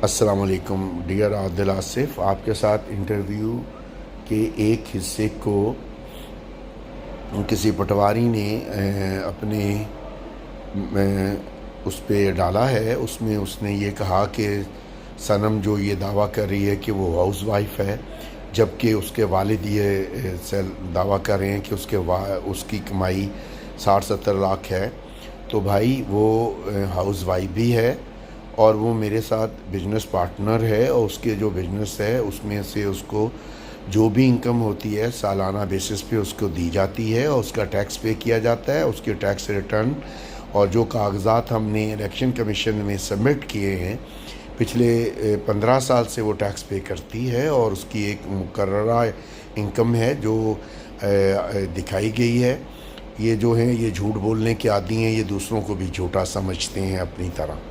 السلام علیکم ڈیئر عادل آصف، آپ کے ساتھ انٹرویو کے ایک حصے کو کسی پٹواری نے اپنے اس پہ ڈالا ہے۔ اس میں اس نے یہ کہا کہ صنم جو یہ دعویٰ کر رہی ہے کہ وہ ہاؤس وائف ہے، جبکہ اس کے والد یہ دعویٰ کر رہے ہیں کہ اس کی کمائی 60-70 لاکھ ہے۔ تو بھائی وہ ہاؤس وائف بھی ہے اور وہ میرے ساتھ بزنس پارٹنر ہے، اور اس کے جو بزنس ہے اس میں سے اس کو جو بھی انکم ہوتی ہے سالانہ بیسس پہ اس کو دی جاتی ہے، اور اس کا ٹیکس پے کیا جاتا ہے۔ اس کے ٹیکس ریٹرن اور جو کاغذات ہم نے الیکشن کمیشن میں سبمٹ کیے ہیں، پچھلے 15 سال سے وہ ٹیکس پے کرتی ہے، اور اس کی ایک مقررہ انکم ہے جو دکھائی گئی ہے۔ یہ جو ہیں یہ جھوٹ بولنے کے عادی ہیں، یہ دوسروں کو بھی جھوٹا سمجھتے ہیں اپنی طرح۔